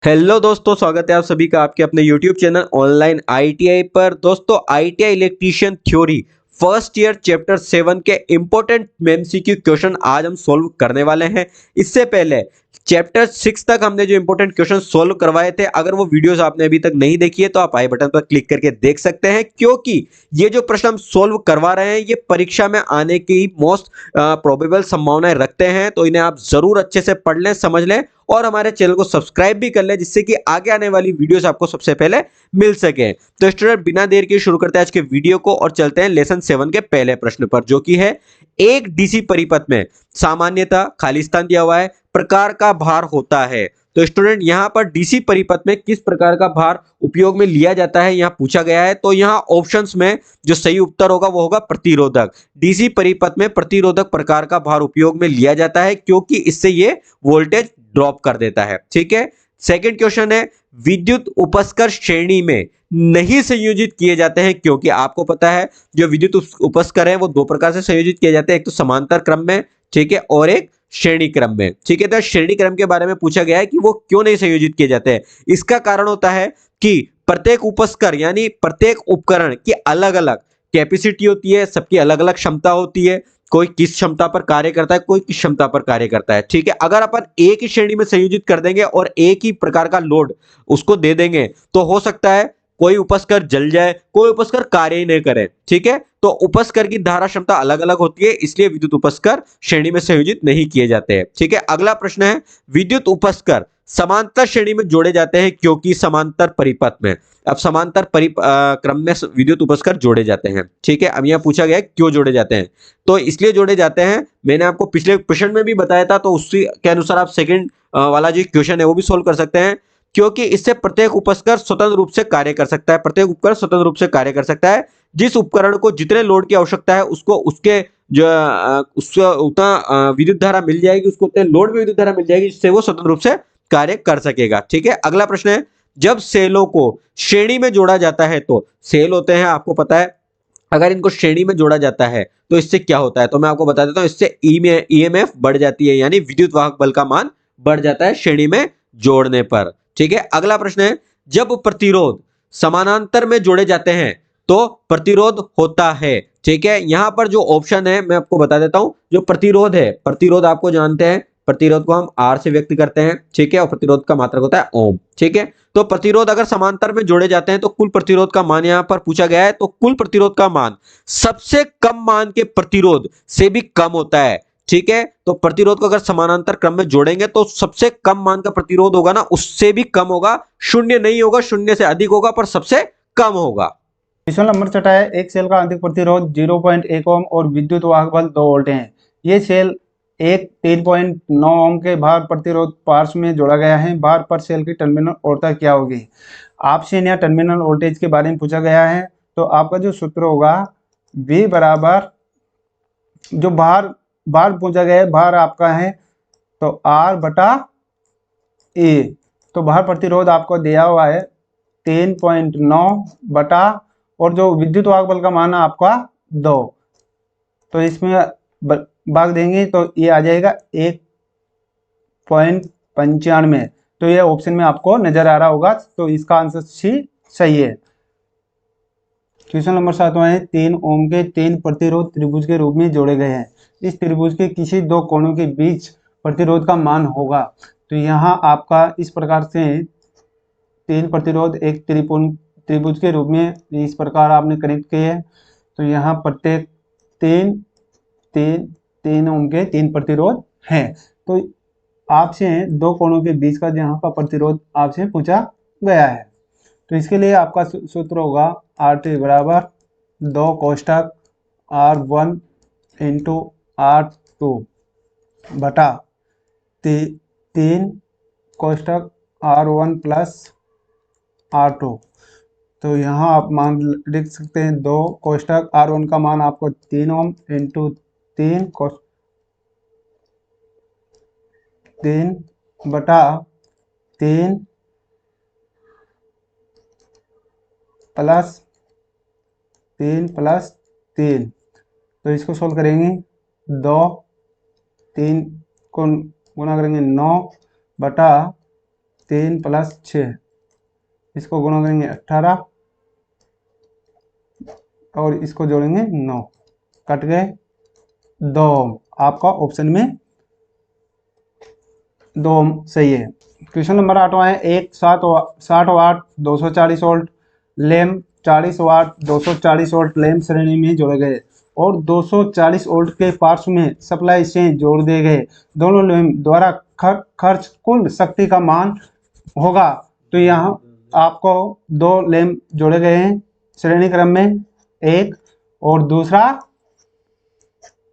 Hello दोस्तों, स्वागत है आप सभी का आपके अपने YouTube चैनल ऑनलाइन आईटीआई पर। दोस्तों, ITI electrician theory first year chapter 7 के इंपॉर्टेंट एमसीक्यू क्वेश्चन आज हम सॉल्व करने वाले हैं। इससे पहले चैप्टर 6 तक हमने जो इंपॉर्टेंट क्वेश्चन सॉल्व करवाए थे, अगर वो वीडियोस आपने अभी तक नहीं देखी है तो आप आई बटन पर क्लिक करके देख सकते हैं, क्योंकि ये जो प्रश्न हम सॉल्व करवा रहे हैं ये परीक्षा में आने की मोस्ट प्रोबेबल संभावनाएं रखते हैं। तो इन्हें आप जरूर अच्छे से पढ़ लें, समझ लें और हमारे चैनल को सब्सक्राइब भी कर ले, जिससे कि आगे आने वाली वीडियोस आपको सबसे पहले मिल सके। तो स्टूडेंट, बिना देर के शुरू करते हैं आज के वीडियो को और चलते हैं लेसन 7 के पहले प्रश्न पर, जो कि है एक डीसी परिपथ में सामान्यतः खाली स्थान दिया हुआ है, प्रकार का भार होता है। तो स्टूडेंट, यहां पर डीसी परिपथ में किस प्रकार का भार उपयोग में लिया जाता है यहां पूछा गया है। तो यहां ऑप्शंस में जो सही उत्तर होगा वो होगा प्रतिरोधक। डीसी परिपथ में प्रतिरोधक प्रकार का भार उपयोग में लिया जाता है, क्योंकि इससे ये वोल्टेज ड्रॉप कर देता है। ठीक है। सेकंड क्वेश्चन है, विद्युत उपस्कर श्रेणी में नहीं संयोजित किए जाते हैं, क्योंकि आपको पता है जो विद्युत उपस्कर है वो दो प्रकार से संयोजित किए जाते हैं, एक तो समांतर क्रम में, ठीक है, और एक श्रेणी क्रम में। ठीक है। तो श्रेणी क्रम के बारे में पूछा गया है कि वो क्यों नहीं संयोजित किए जाते हैं। इसका कारण होता है कि प्रत्येक उपस्कर यानी प्रत्येक उपकरण की अलग अलग कैपेसिटी होती है, सबकी अलग अलग क्षमता होती है। कोई किस क्षमता पर कार्य करता है, कोई किस क्षमता पर कार्य करता है। ठीक है। अगर अपन एक ही श्रेणी में संयोजित कर देंगे और एक ही प्रकार का लोड उसको दे देंगे तो हो सकता है कोई उपस्कर जल जाए, कोई उपस्कर कार्य ही नहीं करे। ठीक है। तो उपस्कर की धारा क्षमता अलग अलग होती है, इसलिए विद्युत उपस्कर श्रेणी में संयोजित नहीं किए जाते हैं। ठीक है। अगला प्रश्न है, विद्युत उपस्कर समांतर श्रेणी में जोड़े जाते हैं क्योंकि समांतर परिपथ में। अब समांतर क्रम में विद्युत उपस्कर जोड़े जाते हैं। ठीक है। अब यहां पूछा गया है क्यों जोड़े जाते हैं। तो इसलिए जोड़े जाते हैं, मैंने आपको पिछले क्वेश्चन में भी बताया था, तो उसी के अनुसार आप सेकंड वाला जो क्वेश्चन है वो भी सोल्व कर सकते हैं। क्योंकि इससे प्रत्येक उपस्कर स्वतंत्र रूप से कार्य कर सकता है, प्रत्येक उपकरण स्वतंत्र रूप से कार्य कर सकता है। जिस उपकरण को जितने लोड की आवश्यकता है उसको उसके जो उसको उतना विद्युत धारा मिल जाएगी, उसको उतने लोड में विद्युत धारा मिल जाएगी, जिससे वो स्वतंत्र रूप से कार्य कर सकेगा। ठीक है। अगला प्रश्न है, जब सेलों को श्रेणी में जोड़ा जाता है, तो सेल होते हैं आपको पता है, अगर इनको श्रेणी में जोड़ा जाता है तो इससे क्या होता है। तो मैं आपको बता देता हूं, इससे ईएमएफ बढ़ जाती है, यानी विद्युत वाहक बल का मान बढ़ जाता है श्रेणी में जोड़ने पर। ठीक है। अगला प्रश्न है, जब प्रतिरोध समानांतर में जोड़े जाते हैं तो प्रतिरोध होता है। ठीक है। यहां पर जो ऑप्शन है मैं आपको बता देता हूं, जो प्रतिरोध है, प्रतिरोध आपको जानते हैं, प्रतिरोध को हम आर से व्यक्त करते हैं। ठीक है। और प्रतिरोध का मात्रक होता है ओम। ठीक है। तो प्रतिरोध अगर समांतर में जोड़े जाते हैं तो कुल प्रतिरोध का मान यहां पर पूछा गया है, तो कुल प्रतिरोध का मान सबसे कम मान के प्रतिरोध से भी कम होता है। ठीक है। तो प्रतिरोध को अगर समानांतर क्रम में जोड़ेंगे तो सबसे कम मान का प्रतिरोध होगा ना, उससे भी कम होगा, शून्य नहीं होगा, शून्य से अधिक होगा, पर सबसे कम होगा। क्वेश्चन नंबर 6 है, एक सेल का आंतरिक प्रतिरोध 0.1 ओम और विद्युत वाहक बल 2 वोल्ट है। ये सेल एक 3.9 ओम के भार प्रतिरोध पार्श्व में जोड़ा गया है। भार पर सेल की टर्मिनल वोल्टता क्या होगी। आपसे यहाँ टर्मिनल वोल्टेज के बारे में पूछा गया है। तो आपका जो सूत्र होगा V बराबर, जो भार भार पूछा गया है, भार आपका है तो R बटा ए। तो भार प्रतिरोध आपको दिया हुआ है 3.9 बटा, और जो विद्युत वाहक बल का मान है आपका 2, तो इसमें भाग देंगे तो ये आ जाएगा 1.95। तो ये ऑप्शन में आपको नजर आ रहा होगा, तो इसका आंसर सी सही है। क्वेश्चन नंबर 7 है, 3 ओम के 3 प्रतिरोध त्रिभुज के रूप में जोड़े गए हैं। इस त्रिभुज के किसी दो कोणों के बीच प्रतिरोध का मान होगा। तो यहाँ आपका इस प्रकार से 3 प्रतिरोध एक त्रिभुज के रूप में इस प्रकार आपने कनेक्ट किए हैं। तो यहाँ प्रत्येक तीन तीन 3 ओम के 3 प्रतिरोध हैं। तो आपसे दो कोणों के बीच का यहाँ का प्रतिरोध आपसे पूछा गया है। तो इसके लिए आपका सूत्र होगा R2 बराबर 2 कोष्ठक R1 इंटू R2 बटा 3 कोष्ठक R1 प्लस R2। तो यहाँ आप मान लिख सकते हैं 2 कोष्ठक R1 का मान आपको 3 ओम इंटू 3 बटा 3 प्लस 3। तो इसको सोल्व करेंगे, 2 3 को गुना करेंगे 9 बटा 3 + 6, इसको गुणा करेंगे 18 और इसको जोड़ेंगे 9, कट गए 2 ओम। आपका ऑप्शन में 2 ओम सही है। क्वेश्चन नंबर 8वां है, एक 60 वाट 240 वोल्ट लैंप 40 वाट 240 वोल्ट लैंप श्रेणी में जोड़े गए और 240 वोल्ट के पार्श्व में सप्लाई से जोड़ दिए गए। दोनों लैंप द्वारा खर्च कुल शक्ति का मान होगा। तो यहाँ आपको 2 लैंप जोड़े गए हैं श्रेणी क्रम में, एक और दूसरा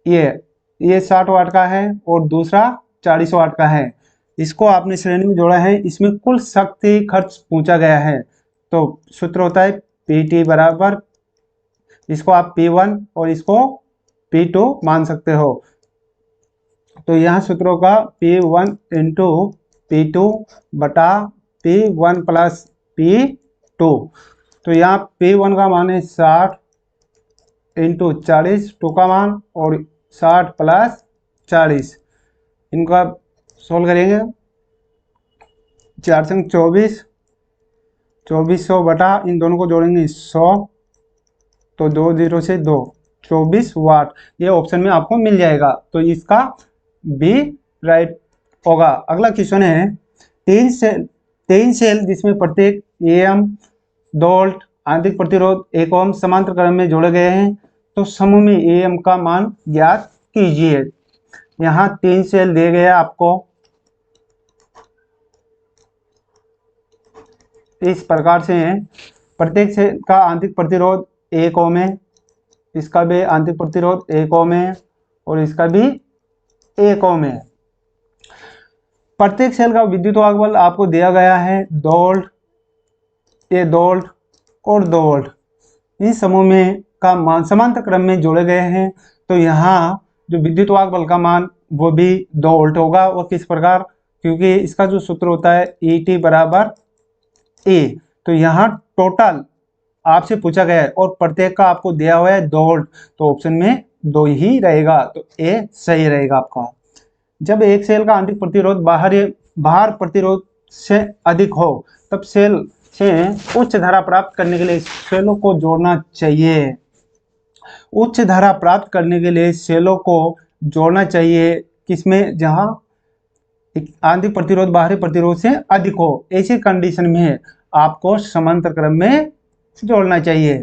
ये 60 वाट का है और दूसरा 40 वाट का है। इसको आपने श्रेणी में जोड़ा है, इसमें कुल शक्ति खर्च पूछा गया है। तो सूत्र होता है PT बराबर, इसको आप P1 और इसको P2 मान सकते हो। तो यहाँ सूत्रों का P1 × P2 बटा P1 + P2। तो यहाँ P1 का मान है 60 × 40, 2 का मान, और 60 + 40, इनका सोल्व करेंगे। 4 से 24, 2400 बटा इन दोनों को जोड़ेंगे 100, तो 2 0 से 2, 24 वाट। ये ऑप्शन में आपको मिल जाएगा, तो इसका बी राइट होगा। अगला क्वेश्चन है, 3 सेल जिसमें प्रत्येक AM 2 वोल्ट आंतरिक प्रतिरोध 1 ओम समांतर क्रम में जोड़े गए हैं, तो समूह में AM का मान ज्ञात कीजिए। यहाँ 3 सेल दिए गए आपको इस प्रकार से हैं। प्रत्येक सेल का आंतरिक प्रतिरोध 1 ओम है, इसका भी आंतरिक प्रतिरोध 1 ओम है और इसका भी 1 ओम है। प्रत्येक सेल का विद्युत वाहक बल आपको दिया गया है 2 वोल्ट, ये 2 वोल्ट और 2 वोल्ट। इस समूह में का मान समांतर क्रम में जोड़े गए हैं, तो यहाँ जो विद्युत वाहक बल का मान वो भी 2 वोल्ट होगा। वो किस प्रकार, क्योंकि इसका जो सूत्र होता है ET बराबर A। तो यहाँ टोटल आपसे पूछा गया है और प्रत्येक का आपको दिया हुआ है 2 वोल्ट, तो ऑप्शन में 2 ही रहेगा, तो A सही रहेगा आपका। जब एक सेल का आंतरिक प्रतिरोध बाहर प्रतिरोध से अधिक हो, तब सेल से उच्च धारा प्राप्त करने के लिए सेलों को जोड़ना चाहिए। उच्च धारा प्राप्त करने के लिए सेलों को जोड़ना चाहिए किसमें, जहां आंतरिक प्रतिरोध बाहरी प्रतिरोध से अधिक हो। ऐसी कंडीशन में आपको समांतर क्रम में जोड़ना चाहिए।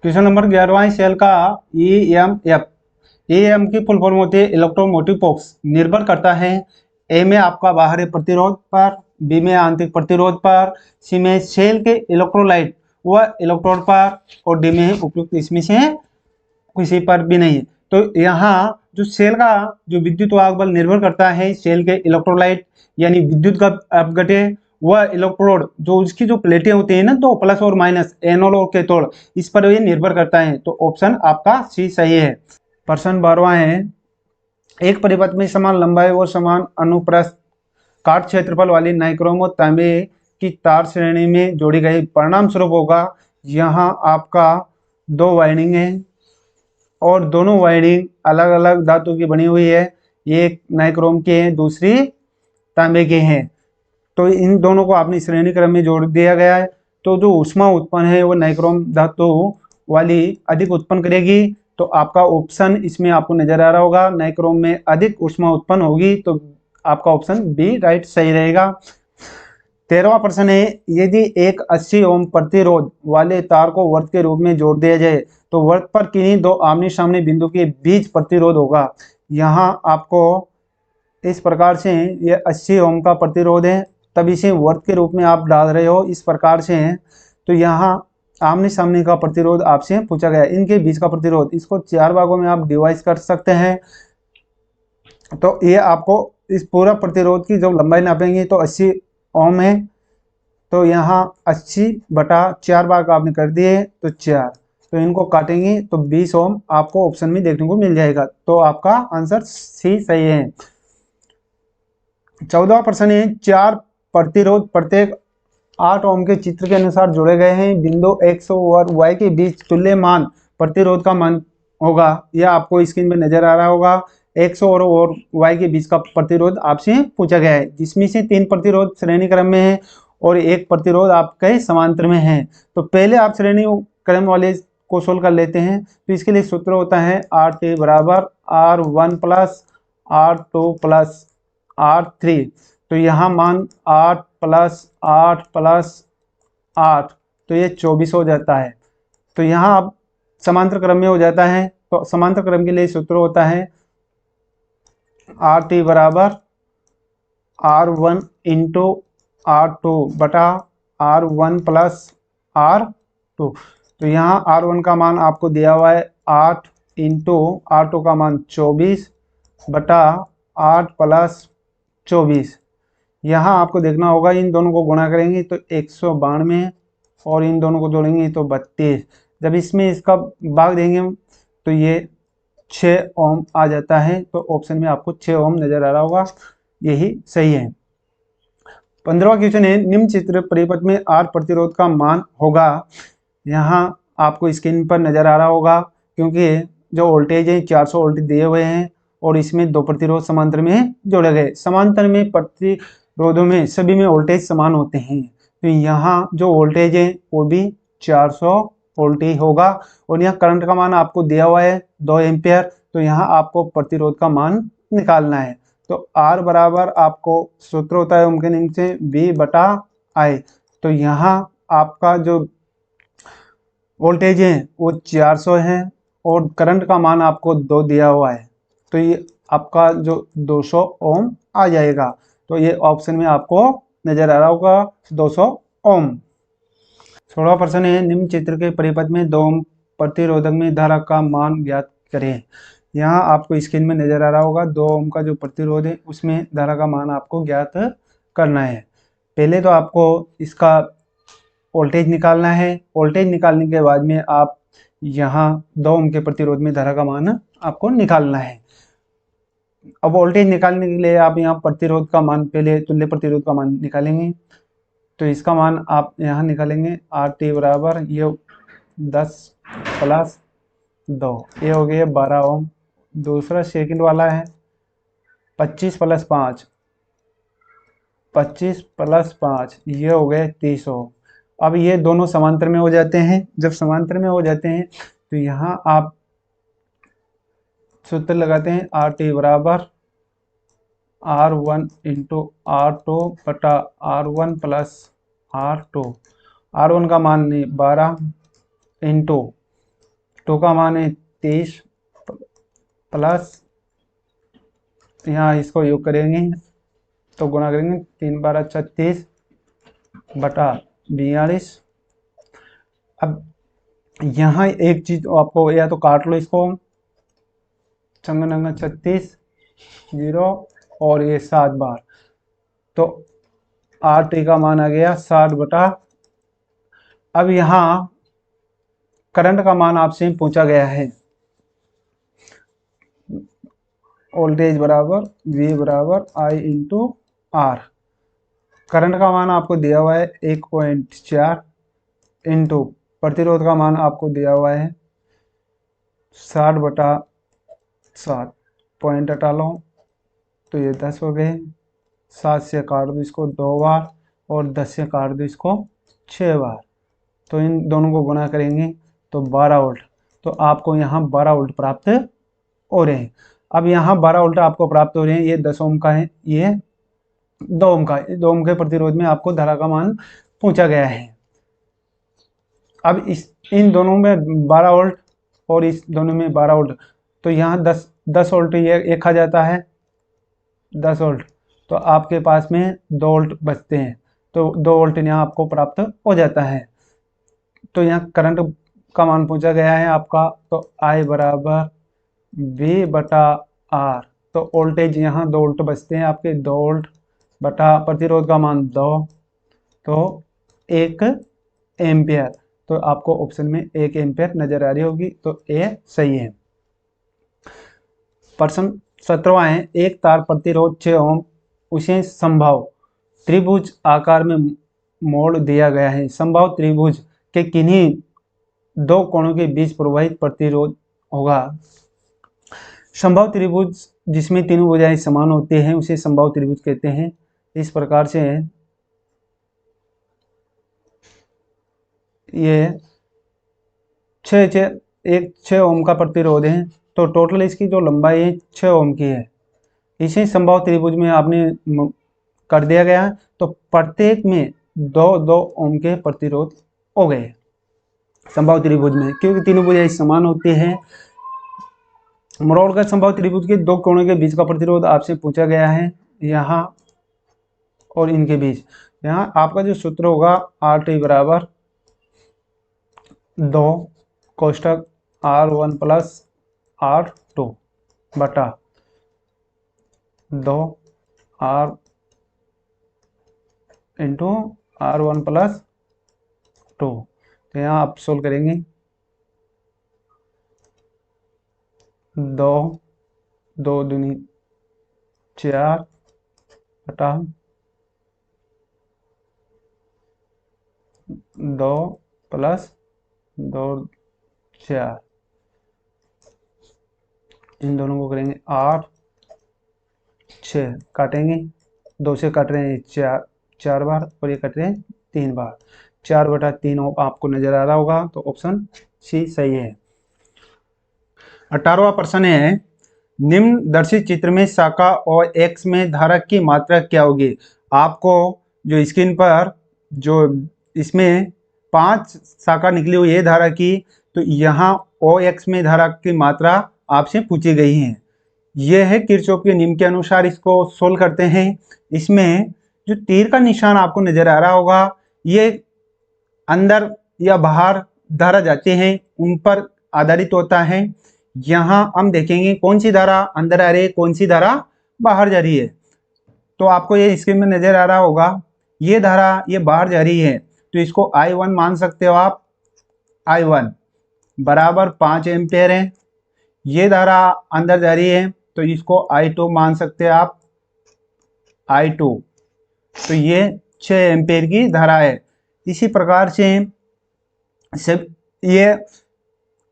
क्वेश्चन नंबर 11वां, सेल का EMF। EM की फुल फॉर्म होती है इलेक्ट्रोमोटिव फोर्स। निर्भर करता है A में आपका बाहरी प्रतिरोध पर, B में आंतरिक प्रतिरोध पर, C में सेल के इलेक्ट्रोलाइट व इलेक्ट्रोड पर, और D में उपयुक्त इसमें से किसी पर भी नहीं। तो यहाँ जो सेल का जो विद्युत वाहक बल निर्भर करता है सेल के इलेक्ट्रोलाइट यानी विद्युत का अपघटन व इलेक्ट्रोड, जो उसकी जो प्लेटें होती है ना, तो प्लस और माइनस, एनोड और कैथोड, इस पर ये निर्भर करता है। तो ऑप्शन आपका C सही है। प्रश्न 12वां है, एक परिपथ में समान लंबाई और समान अनुप्रस्थ काट क्षेत्रफल वाली नाइक्रोम और तांबे की तार श्रेणी में जोड़ी गई। परिणाम स्वरूप होगा, यहाँ आपका 2 वाइंडिंग है और दोनों वाइंडिंग अलग अलग धातु की बनी हुई है। एक नाइक्रोम के हैं, दूसरी तांबे के हैं। तो इन दोनों को आपने श्रेणी क्रम में जोड़ दिया गया है। तो जो ऊष्मा उत्पन्न है वो नाइक्रोम धातु वाली अधिक उत्पन्न करेगी। तो आपका ऑप्शन इसमें आपको नजर आ रहा होगा, नाइक्रोम में अधिक ऊष्मा उत्पन्न होगी, तो आपका ऑप्शन बी राइट सही रहेगा। 13वां प्रश्न है, यदि एक 80 ओम प्रतिरोध वाले तार को वर्त के रूप में जोड़ दिया जाए, तो वर्त पर किन्हीं 2 आमने सामने बिंदु के बीच प्रतिरोध होगा। यहाँ आपको इस प्रकार से ये 80 ओम का प्रतिरोध है, तब इसे वर्त के रूप में आप डाल रहे हो इस प्रकार से है। तो यहाँ आमने सामने का प्रतिरोध आपसे पूछा गया, इनके बीच का प्रतिरोध, इसको 4 भागों में आप डिवाइड कर सकते हैं। तो ये आपको इस पूरा प्रतिरोध की जब लंबाई नापेंगे तो 80 ओम है, तो यहाँ 80/4 भाग आपने कर दिए तो 4, तो इनको काटेंगे तो 20 ओम आपको ऑप्शन में देखने को मिल जाएगा। तो आपका आंसर सी सही है। 14वां प्रश्न है, 4 प्रतिरोध प्रत्येक 8 ओम के चित्र के अनुसार जोड़े गए हैं। बिंदु X और Y के बीच तुल्यमान प्रतिरोध का मान होगा। यह आपको स्क्रीन में नजर आ रहा होगा। X और Y के बीच का प्रतिरोध आपसे पूछा गया है, जिसमें से 3 प्रतिरोध श्रेणी क्रम में है और 1 प्रतिरोध आपके समांतर में है। तो पहले आप श्रेणी क्रम वाले को सोल्व कर लेते हैं। तो इसके लिए सूत्र होता है RT बराबर R1 plus R2 plus R3। तो यहाँ मान 8 प्लस 8 प्लस 8, तो ये 24 हो जाता है। तो यहाँ अब समांतर क्रम में हो जाता है। तो समांतर क्रम के लिए सूत्र होता है RT बराबर R1 इंटू R2 बटा R1 प्लस R2। तो यहाँ R1 का मान आपको दिया हुआ है 8 इंटू R2 का मान 24 बटा 8 प्लस 24। यहाँ आपको देखना होगा, इन दोनों को गुणा करेंगे तो 192 और इन दोनों को जोड़ेंगे तो 32। जब इसमें इसका भाग देंगे तो ये 6 ओम आ जाता है। तो ऑप्शन में आपको 6 ओम नजर आ रहा होगा, यही सही है। 15वां क्वेश्चन है, निम्न चित्र परिपथ में R प्रतिरोध का मान होगा। यहाँ आपको स्क्रीन पर नजर आ रहा होगा, क्योंकि जो वोल्टेज है 400 वोल्ट दिए हुए हैं और इसमें 2 प्रतिरोध समांतर में जोड़े गए। समांतर में प्रतिरोधों में सभी में वोल्टेज समान होते हैं। तो यहाँ जो वोल्टेज है वो भी 400 वोल्ट ही होगा और यहाँ करंट का मान आपको दिया हुआ है 2 एम्पियर। तो यहाँ आपको प्रतिरोध का मान निकालना है। तो R बराबर आपको सूत्र होता है उनके नीचे V बटा I। तो यहाँ आपका जो वोल्टेज है वो 400 है और करंट का मान आपको 2 दिया हुआ है। तो ये आपका जो 200 ओम आ जाएगा। तो ये ऑप्शन में आपको नजर आ रहा होगा 200 ओम। 16वां प्रश्न है, निम्न चित्र के परिपथ में 2 ओम प्रतिरोधक में धारा का मान ज्ञात करें। यहाँ आपको स्क्रीन में नजर आ रहा होगा 2 ओम का जो प्रतिरोध है उसमें धारा का मान आपको ज्ञात करना है। पहले तो आपको इसका वोल्टेज निकालना है। वोल्टेज निकालने के बाद में आप यहाँ 2 ओम के प्रतिरोध में धारा का मान आपको निकालना है। अब वोल्टेज निकालने के लिए आप यहाँ प्रतिरोध का मान, पहले तुल्य प्रतिरोध का मान निकालेंगे। तो इसका मान आप यहाँ निकालेंगे RT बराबर ये 10 प्लस 2, ये हो गया 12 ओम। दूसरा सेकंड वाला है 25 प्लस 5, 25 प्लस 5, ये हो गए 30 ओम। अब ये दोनों समांतर में हो जाते हैं। जब समांतर में हो जाते हैं तो यहाँ आप सूत्र लगाते हैं RT बराबर R1 इंटू R2 बटा R1 प्लस R2। R1 का मान है 12 इंटू 2 का मान है 30 प्लस, यहाँ इसको योग करेंगे तो गुणा करेंगे 3 12 36 बटा 42। अब यहाँ एक चीज आपको या तो काट लो इसको, संगनंगा 36 0 और ये 7 बार। तो RT का मान आ गया 60 बटा। अब यहाँ करंट का मान आपसे पूछा गया है, वोल्टेज बराबर V बराबर I इंटू R। करंट का मान आपको दिया हुआ है 1.4 इंटू प्रतिरोध का मान आपको दिया हुआ है 60 बटा 7। पॉइंट हटा लो तो ये 10 हो गए। 7 से काट दो इसको 2 बार और 10 से काट दो इसको 6 बार। तो इन दोनों को गुणा करेंगे तो 12 वोल्ट। तो आपको यहाँ 12 वोल्ट प्राप्त हो रहे हैं। अब यहाँ 12 वोल्ट आपको प्राप्त हो रहे हैं। ये 10 ओम का है, ये 2 ओम का है। 2 ओम के प्रतिरोध में आपको धारा का मान पूछा गया है। अब इन दोनों में 12 वोल्ट और इस दोनों में 12 वोल्ट, तो यहाँ 10 वोल्ट ये एक आ जाता है 10 वोल्ट। तो आपके पास में 2 वोल्ट बचते हैं। तो 2 वोल्ट यहाँ आपको प्राप्त हो जाता है। तो यहाँ करंट का मान पूछा गया है आपका, तो I बराबर V बटा R। तो वोल्टेज यहाँ 2 वोल्ट बचते हैं आपके, 2 वोल्ट बटा प्रतिरोध का मान 2, तो 1 एम्पियर। तो आपको ऑप्शन में 1 एम्पियर नजर आ रही होगी, तो ए सही है। प्रश्न 17वां है, एक तार प्रतिरोध 6 ओम उसे समबाहु त्रिभुज आकार में मोड़ दिया गया है। समबाहु त्रिभुज के किन्हीं 2 कोणों के बीच प्रवाहित प्रतिरोध होगा। समबाहु त्रिभुज जिसमें तीनों भुजाएं समान होते हैं उसे समबाहु त्रिभुज कहते हैं। इस प्रकार से ये 6 ओम का प्रतिरोध है, तो टोटल इसकी जो लंबाई है 6 ओम की है। इसे समबाहु त्रिभुज में आपने कर दिया गया, तो प्रत्येक में 2-2 ओम के प्रतिरोध हो गए समबाहु त्रिभुज में, क्योंकि तीनों भुजाएं समान होती हैं। मरोड़कर समबाहु त्रिभुज के दो कोणों के बीच का प्रतिरोध आपसे पूछा गया है, यहाँ और इनके बीच। यहाँ आपका जो सूत्र होगा RT बराबर 2 कोष्टक R1 प्लस R2 बटा 2 R इंटू R1 प्लस 2। तो यहाँ आप सोल्व करेंगे, 2 दूनी 4 बटा 2 प्लस 2 4, इन दोनों को करेंगे 8 6 काटेंगे, 2 से काट रहे हैं 4 बार और ये कट रहे हैं 3 बार, 4/3 आपको नजर आ रहा होगा, तो ऑप्शन सी सही है। 18वां प्रश्न है, निम्न दर्शित चित्र में शाखा और एक्स में धारक की मात्रा क्या होगी। आपको जो स्क्रीन पर जो इसमें 5 शाखा निकली हुई है धारा की, तो यहाँ OX में धारा की मात्रा आपसे पूछी गई है। यह है किरचॉफ के नियम के अनुसार इसको सोल्व करते हैं। इसमें जो तीर का निशान आपको नजर आ रहा होगा, ये अंदर या बाहर धारा जाते हैं उन पर आधारित होता है। यहाँ हम देखेंगे कौन सी धारा अंदर आ रही है, कौन सी धारा बाहर जा रही है। तो आपको ये स्क्रीन में नजर आ रहा होगा, ये धारा ये बाहर जा रही है, तो इसको I1 मान सकते हो आप। I1 बराबर 5 एम्पेयर है। ये धारा अंदर जा रही है, तो इसको I2 मान सकते हैं आप, I2। तो ये 6 एम्पेयर की धारा है। इसी प्रकार से सब ये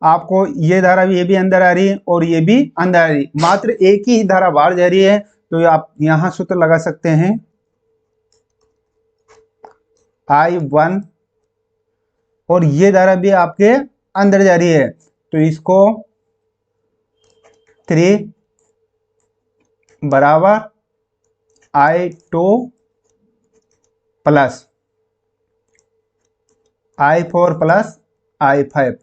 आपको ये धारा भी, ये भी अंदर आ रही है और ये भी अंदर आ रही है, मात्र एक ही धारा बाहर जा रही है। तो आप यहां सूत्र लगा सकते हैं I1, और ये धारा भी आपके अंदर जा रही है, तो इसको 3 बराबर I2 plus I4 plus I5,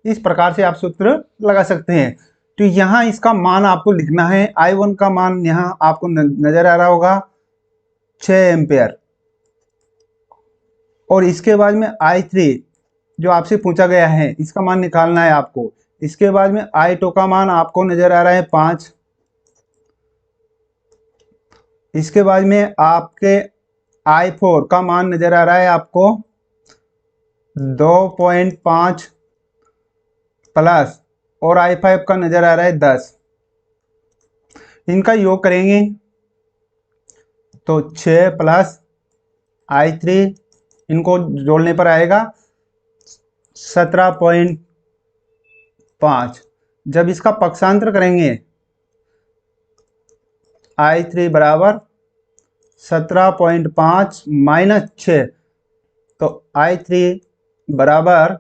इस प्रकार से आप सूत्र लगा सकते हैं। तो यहाँ इसका मान आपको लिखना है। I1 का मान यहाँ आपको नजर आ रहा होगा 6 एम्पेयर, और इसके बाद में I3 जो आपसे पूछा गया है इसका मान निकालना है आपको। इसके बाद में I2 का मान आपको नजर आ रहा है 5। इसके बाद में आपके I4 का मान नजर आ रहा है आपको 2.5 प्लस, और I5 का नजर आ रहा है 10। इनका योग करेंगे तो 6 प्लस I3, इनको जोड़ने पर आएगा 17.5। जब इसका पक्षांतर करेंगे I3 बराबर 17.5 माइनस 6, तो I3 बराबर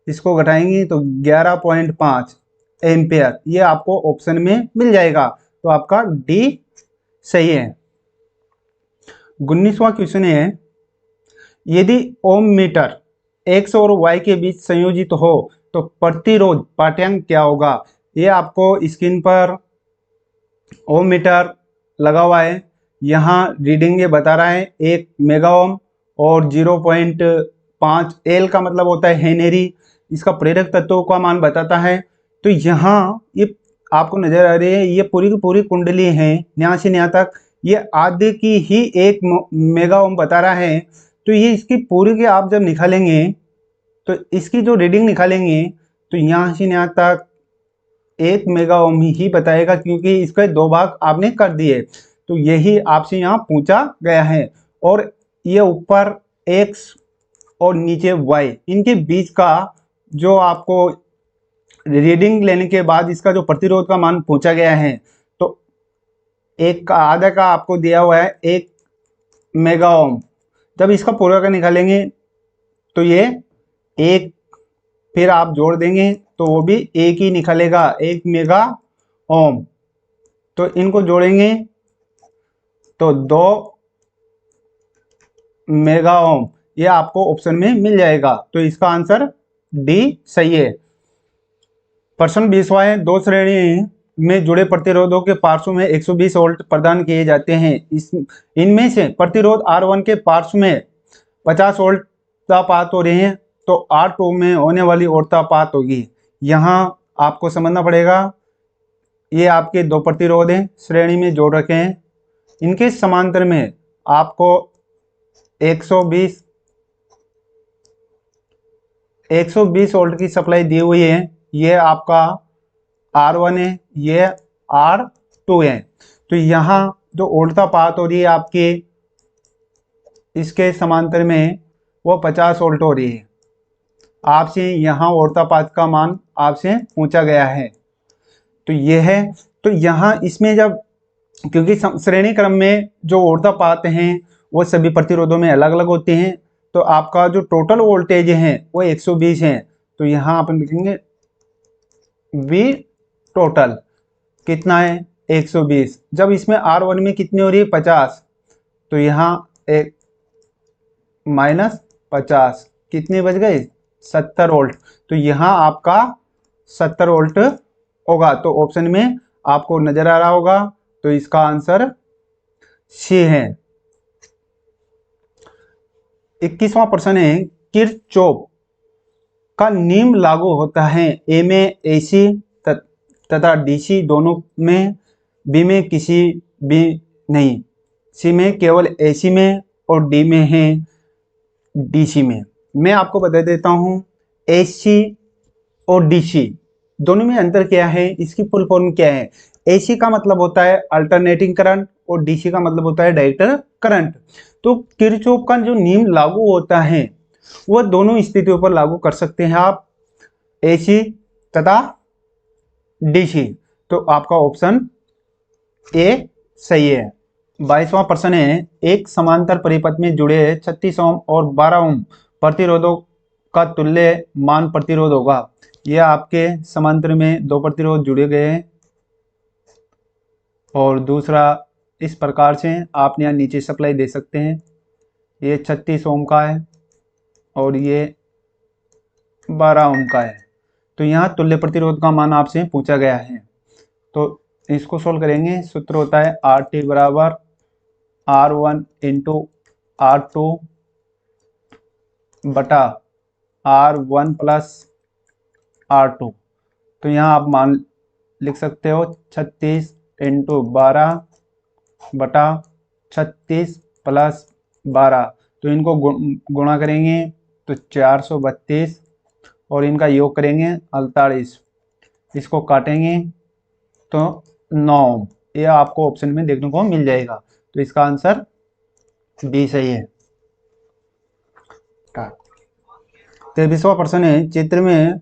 इसको घटाएंगे तो 11.5 एम्पेयर। ये आपको ऑप्शन में मिल जाएगा, तो आपका डी सही है। 19वां क्वेश्चन है, यदि ओम मीटर X और Y के बीच संयोजित हो तो प्रतिरोध पाठ्यांक क्या होगा। ये आपको स्क्रीन पर ओम मीटर लगा हुआ है, यहाँ रीडिंग ये बता रहा है 1 मेगा ओम और 0.5 L का मतलब होता है हेनरी, इसका प्रेरक तत्वों का मान बताता है। तो यहाँ ये आपको नजर आ रही है, ये पूरी की पूरी कुंडली है यहाँ से यहाँ तक, ये आधे की ही 1 मेगा ओम बता रहा है। तो ये इसकी पूरी की आप जब निकालेंगे तो इसकी जो रीडिंग निकालेंगे तो यहाँ से यहाँ तक 1 मेगा ओम ही बताएगा, क्योंकि इसके 2 भाग आपने कर दिए। तो यही आपसे यहाँ पूछा गया है। और ये ऊपर X और नीचे Y, इनके बीच का जो आपको रीडिंग लेने के बाद इसका जो प्रतिरोध का मान पूछा गया है, तो एक का आधा का आपको दिया हुआ है 1 मेगा ओम। जब इसका पूरा का निकालेंगे तो ये 1, फिर आप जोड़ देंगे तो वो भी 1 ही निकलेगा, 1 मेगा ओम। तो इनको जोड़ेंगे तो 2 मेगा ओम, ये आपको ऑप्शन में मिल जाएगा। तो इसका आंसर डी सही है। प्रश्न 20वां है, दो श्रेणी में जुड़े प्रतिरोधों के पार्श्व में 120 वोल्ट प्रदान किए जाते हैं। इनमें से प्रतिरोध R1 के पार्श्व में 50 वोल्ट तापात हो रहे हैं, तो R2 में होने वाली और्तापात होगी। यहाँ आपको समझना पड़ेगा, ये आपके दो प्रतिरोध हैं, श्रेणी में जोड़ रखे हैं। इनके समांतर में आपको 120 वोल्ट की सप्लाई दी हुई है। ये आपका R1 है, ये R2 है। तो यहाँ जो और्तापात हो रही है आपके इसके समांतर में वो 50 वोल्ट हो रही है। आपसे यहाँ और्तापात का मान आपसे पूछा गया है, तो ये है। तो यहाँ इसमें जब, क्योंकि श्रेणी क्रम में जो और्तापात हैं वो सभी प्रतिरोधों में अलग अलग होते हैं, तो आपका जो टोटल वोल्टेज है वो 120 है। तो यहाँ अपन लिखेंगे V टोटल कितना है 120। जब इसमें R1 में कितनी हो रही है 50, तो यहाँ एक -50 कितने बच गए 70 वोल्ट। तो यहाँ आपका 70 वोल्ट होगा। तो ऑप्शन में आपको नजर आ रहा होगा, तो इसका आंसर सी है। 21वां प्रश्न है, किरचॉफ का नियम लागू होता है ए में AC तथा DC दोनों में, B में किसी भी नहीं, C में केवल AC में और D में है DC में। मैं आपको बता देता हूं AC और DC दोनों में अंतर क्या है, इसकी फुल फॉर्म क्या है। AC का मतलब होता है अल्टरनेटिंग करंट और DC का मतलब होता है डायरेक्ट करंट। तो किरचॉफ का जो नियम लागू होता है वह दोनों स्थितियों पर लागू कर सकते हैं आप, AC तथा DC। तो आपका ऑप्शन ए सही है। 22वां प्रश्न है, एक समांतर परिपथ में जुड़े 36 ओम और 12 ओम प्रतिरोधों का तुल्य मान प्रतिरोध होगा। यह आपके समांतर में दो प्रतिरोध जुड़े गए हैं, और दूसरा इस प्रकार से आपने यहाँ नीचे सप्लाई दे सकते हैं। ये 36 ओम का है और ये 12 ओम का है। तो यहाँ तुल्य प्रतिरोध का मान आपसे पूछा गया है, तो इसको सोल्व करेंगे। सूत्र होता है RT बराबर R1 इंटू R2 बटा R1 प्लस R2। तो यहाँ आप मान लिख सकते हो 36 इंटू 12 बटा 36 प्लस 12। तो इनको गुणा करेंगे तो 432 और इनका योग करेंगे 48। इसको काटेंगे तो 9। ये आपको ऑप्शन में देखने को मिल जाएगा। तो इसका आंसर डी सही है। 23वां प्रश्न है, चित्र में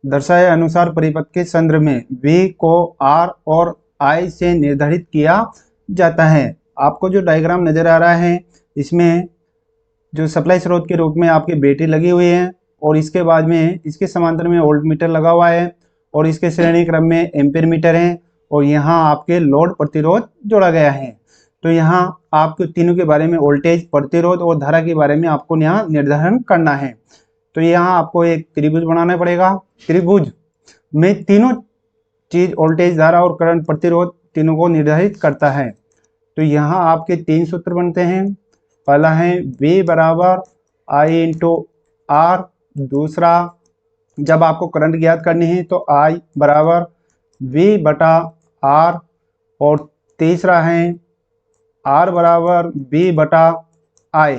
दर्शाए अनुसार परिपथ के संदर्भ में V को R और I से निर्धारित किया जाता है। आपको जो डायग्राम नजर आ रहा है, इसमें जो सप्लाई स्रोत के रूप में आपकी बैटरी लगी हुई है, और इसके बाद में इसके समांतर में वोल्ट मीटर लगा हुआ है, और इसके श्रेणी क्रम में एम्पीयर मीटर है, और यहाँ आपके लोड प्रतिरोध जोड़ा गया है। तो यहाँ आपको तीनों के बारे में, वोल्टेज, प्रतिरोध और धारा के बारे में आपको यहाँ निर्धारण करना है। तो यहाँ आपको एक त्रिभुज बनाना पड़ेगा। त्रिभुज में तीनों चीज, वोल्टेज, धारा और करंट, प्रतिरोध, तीनों को निर्धारित करता है। तो यहाँ आपके 3 सूत्र बनते हैं। पहला है V बराबर I इंटू R। दूसरा, जब आपको करंट ज्ञात करनी है तो I बराबर V बटा R। और तीसरा है R बराबर V बटा I।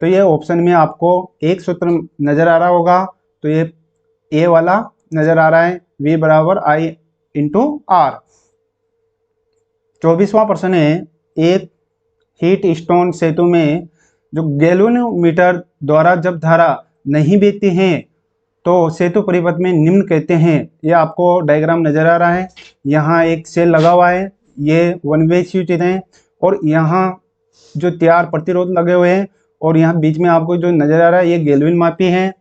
तो ये ऑप्शन में आपको एक सूत्र नजर आ रहा होगा, तो ये ए वाला नजर आ रहा है, V बराबर I इंटू R। 24वां प्रश्न है, एक हीट स्टोन सेतु में जो गैल्वेनोमीटर द्वारा जब धारा नहीं बहती है तो सेतु परिपथ में निम्न कहते हैं। ये आपको डायग्राम नजर आ रहा है। यहाँ एक सेल लगा हुआ है, ये वन वे स्विच हैं और यहाँ जो 4 प्रतिरोध लगे हुए हैं और यहाँ बीच में आपको जो नजर आ रहा है ये गैल्विन मापी है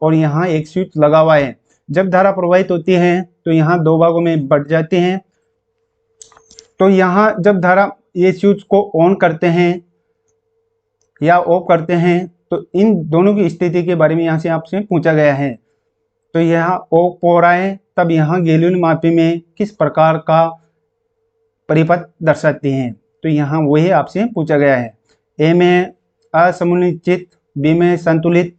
और यहाँ एक स्विच लगा हुआ है। जब धारा प्रवाहित होती है तो यहाँ दो भागों में बट जाती हैं। तो यहाँ जब धारा ये स्विच को ऑन करते हैं या ऑफ करते हैं तो इन दोनों की स्थिति के बारे में यहाँ से आपसे पूछा गया है। तो यहाँ ऑफ हो रहा है तब यहाँ गैल्विन मापी में किस प्रकार का परिपथ दर्शाती हैं, तो यहाँ वही आपसे पूछा गया है। ए में असमूलित, बी में संतुलित,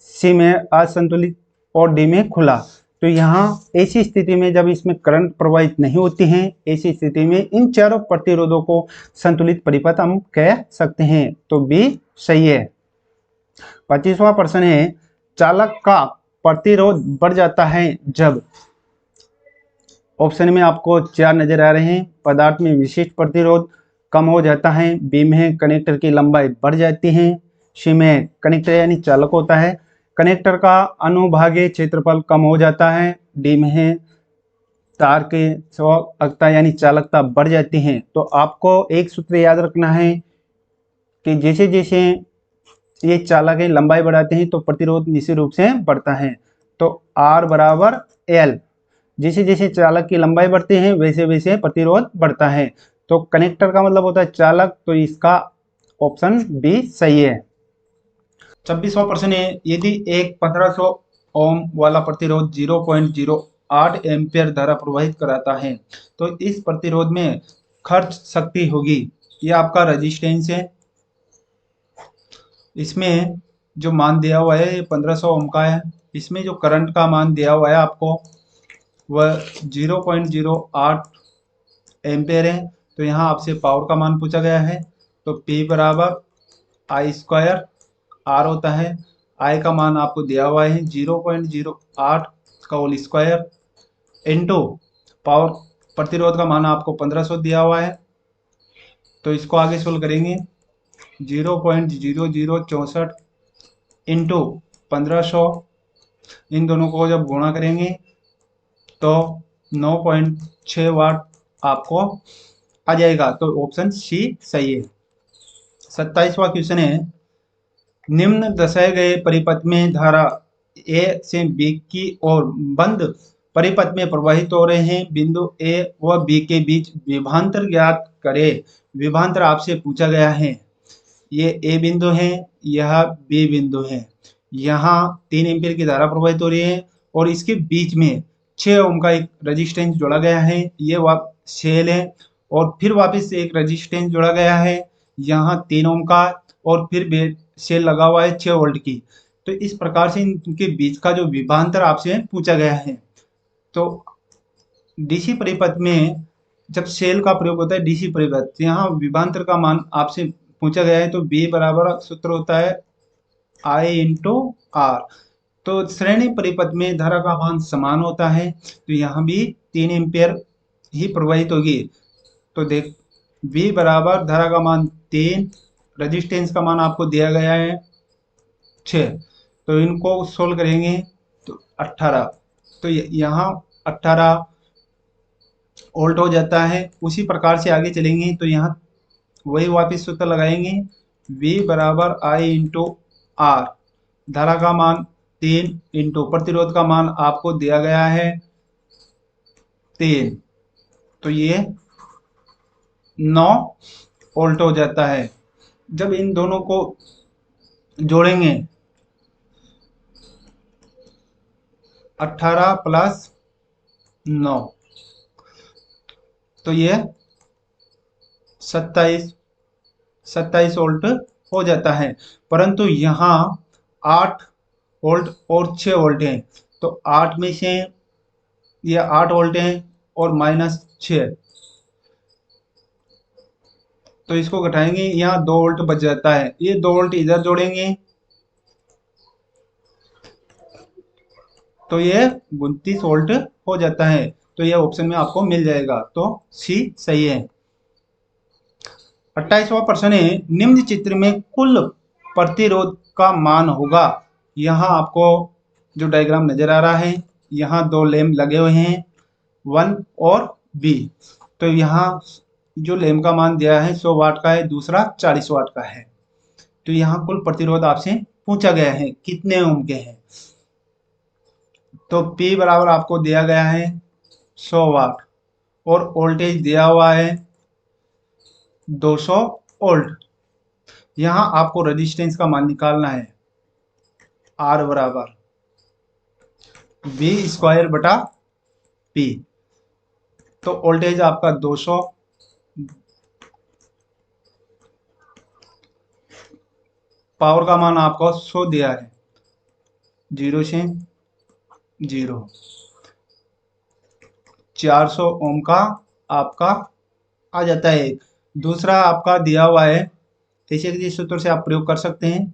सी में असंतुलित और डी में खुला। तो यहाँ ऐसी स्थिति में जब इसमें करंट प्रवाहित नहीं होती हैं, ऐसी स्थिति में इन चारों प्रतिरोधों को संतुलित परिपथ हम कह सकते हैं। तो बी सही है। 25वां प्रश्न है, चालक का प्रतिरोध बढ़ जाता है जब। ऑप्शन में आपको 4 नजर आ रहे हैं। पदार्थ में विशिष्ट प्रतिरोध कम हो जाता है, बी में कनेक्टर की लंबाई बढ़ जाती है, सी में कनेक्टर यानी चालक होता है, कनेक्टर का अनुभागीय क्षेत्रफल कम हो जाता है, डी में तार के स्वायत्तता यानी चालकता बढ़ जाती है। तो आपको एक सूत्र याद रखना है कि जैसे जैसे ये चालक है लंबाई बढ़ाते हैं तो प्रतिरोध निश्चित रूप से बढ़ता है। तो R बराबर L, जैसे जैसे चालक की लंबाई बढ़ती है वैसे वैसे प्रतिरोध बढ़ता है। तो कनेक्टर का मतलब होता है चालक, तो इसका ऑप्शन बी सही है। 26वां प्रश्न है, यदि एक 1500 ओम वाला प्रतिरोध 0.08 एम्पियर धारा प्रवाहित कराता है तो इस प्रतिरोध में खर्च शक्ति होगी। यह आपका रेजिस्टेंस है, इसमें जो मान दिया हुआ है 1500 ओम का है, इसमें जो करंट का मान दिया हुआ है आपको वह 0.08 एम्पेयर है। तो यहाँ आपसे पावर का मान पूछा गया है, तो P बराबर I² R होता है। I का मान आपको दिया हुआ है 0.08 का होल स्क्वायर इंटू पावर प्रतिरोध का मान आपको 1500 दिया हुआ है। तो इसको आगे सोल्व करेंगे, 0.0064 इंटू 1500, इन दोनों को जब गुणा करेंगे तो 9.6 वाट आपको आ जाएगा। तो ऑप्शन सी सही है। 27वां क्वेश्चन है, निम्न दर्शाए गए परिपथ में धारा ए से बी की ओर बंद परिपथ में प्रवाहित हो रहे हैं, बिंदु ए व बी के बीच विभवांतर ज्ञात करें। विभवांतर आपसे पूछा गया है। ये ए बिंदु है, यह बी बिंदु है, यहाँ 3 एम्पीयर की धारा प्रवाहित हो रही है और इसके बीच में 6 ओम का एक रेजिस्टेंस जोड़ा गया है, ये सेल है और फिर वापस से एक रेजिस्टेंस जोड़ा गया है, यहाँ 3 ओम का और फिर सेल लगा हुआ है 6 वोल्ट की। तो इस प्रकार से इनके बीच का जो विभवांतर आपसे पूछा गया है। तो डीसी परिपथ में जब सेल का प्रयोग होता है डीसी परिपथ, यहाँ विभवांतर का मान आपसे पूछा गया है। तो बी बराबर सूत्र होता है I इंटू R। तो श्रेणी परिपथ में धारा का मान समान होता है, तो यहाँ भी 3 एम्पियर ही प्रवाहित होगी। तो देख V बराबर धारा का मान 3, रेजिस्टेंस का मान आपको दिया गया है 6, तो इनको सोल्व करेंगे तो 18, तो यहाँ 18 वोल्ट हो जाता है। उसी प्रकार से आगे चलेंगे तो यहाँ वही वापस सूत्र लगाएंगे, V बराबर I इंटू R, धारा का मान 3 इंटू प्रतिरोध का मान आपको दिया गया है 3, तो ये 9 वोल्ट हो जाता है। जब इन दोनों को जोड़ेंगे 18 प्लस 9 तो ये 27 वोल्ट हो जाता है। परंतु यहाँ 8 वोल्ट और 6 वोल्ट है, तो 8 में से ये 8 वोल्ट है और -6, तो इसको घटाएंगे, यहाँ 2 वोल्ट बच जाता है। ये 2 वोल्ट इधर जोड़ेंगे तो ये 29 वोल्ट हो जाता है। तो ये ऑप्शन में आपको मिल जाएगा, तो सी सही है। 28वां प्रश्न है, निम्न चित्र में कुल प्रतिरोध का मान होगा। यहाँ आपको जो डायग्राम नजर आ रहा है, यहाँ 2 लैंप लगे हुए हैं 1 और B। तो यहाँ जो लैम्प का मान दिया है 100 वाट का है, दूसरा 40 वाट का है। तो यहाँ कुल प्रतिरोध आपसे पूछा गया है कितने ओम के हैं। तो P बराबर आपको दिया गया है 100 वाट और वोल्टेज दिया हुआ है 200 वोल्ट। यहाँ आपको रेजिस्टेंस का मान निकालना है, R बराबर V स्क्वायर बटा P। तो वोल्टेज आपका 200, पावर का मान आपको 100 दिया है, 0 से 0, 400 ओम का आपका आ जाता है। दूसरा आपका दिया हुआ है, ऐसे किसी सूत्र से आप प्रयोग कर सकते हैं,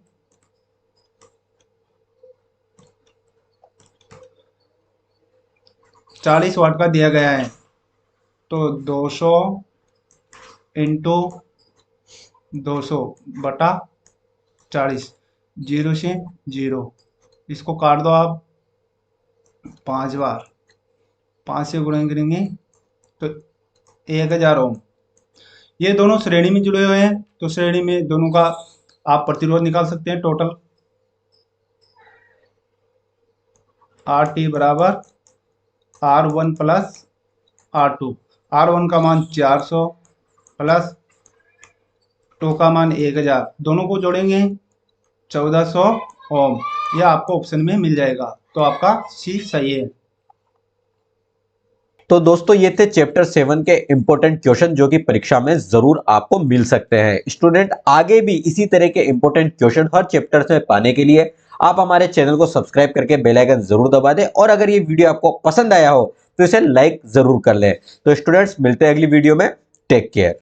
चालीस वाट का दिया गया है। तो 200 इंटू 200 बटा 40, 0 से 0, इसको काट दो आप 5 बार, 5 से गुणा करेंगे तो 1000 ओम। ये दोनों श्रेणी में जुड़े हुए हैं, तो श्रेणी में दोनों का आप प्रतिरोध निकाल सकते हैं। टोटल RT बराबर R1 प्लस R2। R1 का मान 400 प्लस 2 का मान 1000, दोनों को जोड़ेंगे 1400 ओम। यह आपको ऑप्शन में मिल जाएगा, तो आपका सी सही है। तो दोस्तों ये थे चैप्टर 7 के इंपॉर्टेंट क्वेश्चन जो कि परीक्षा में जरूर आपको मिल सकते हैं। स्टूडेंट आगे भी इसी तरह के इंपॉर्टेंट क्वेश्चन हर चैप्टर में पाने के लिए आप हमारे चैनल को सब्सक्राइब करके बेल आइकन जरूर दबा दें, और अगर ये वीडियो आपको पसंद आया हो तो इसे लाइक जरूर कर लें। तो स्टूडेंट्स मिलते हैं अगली वीडियो में, टेक केयर।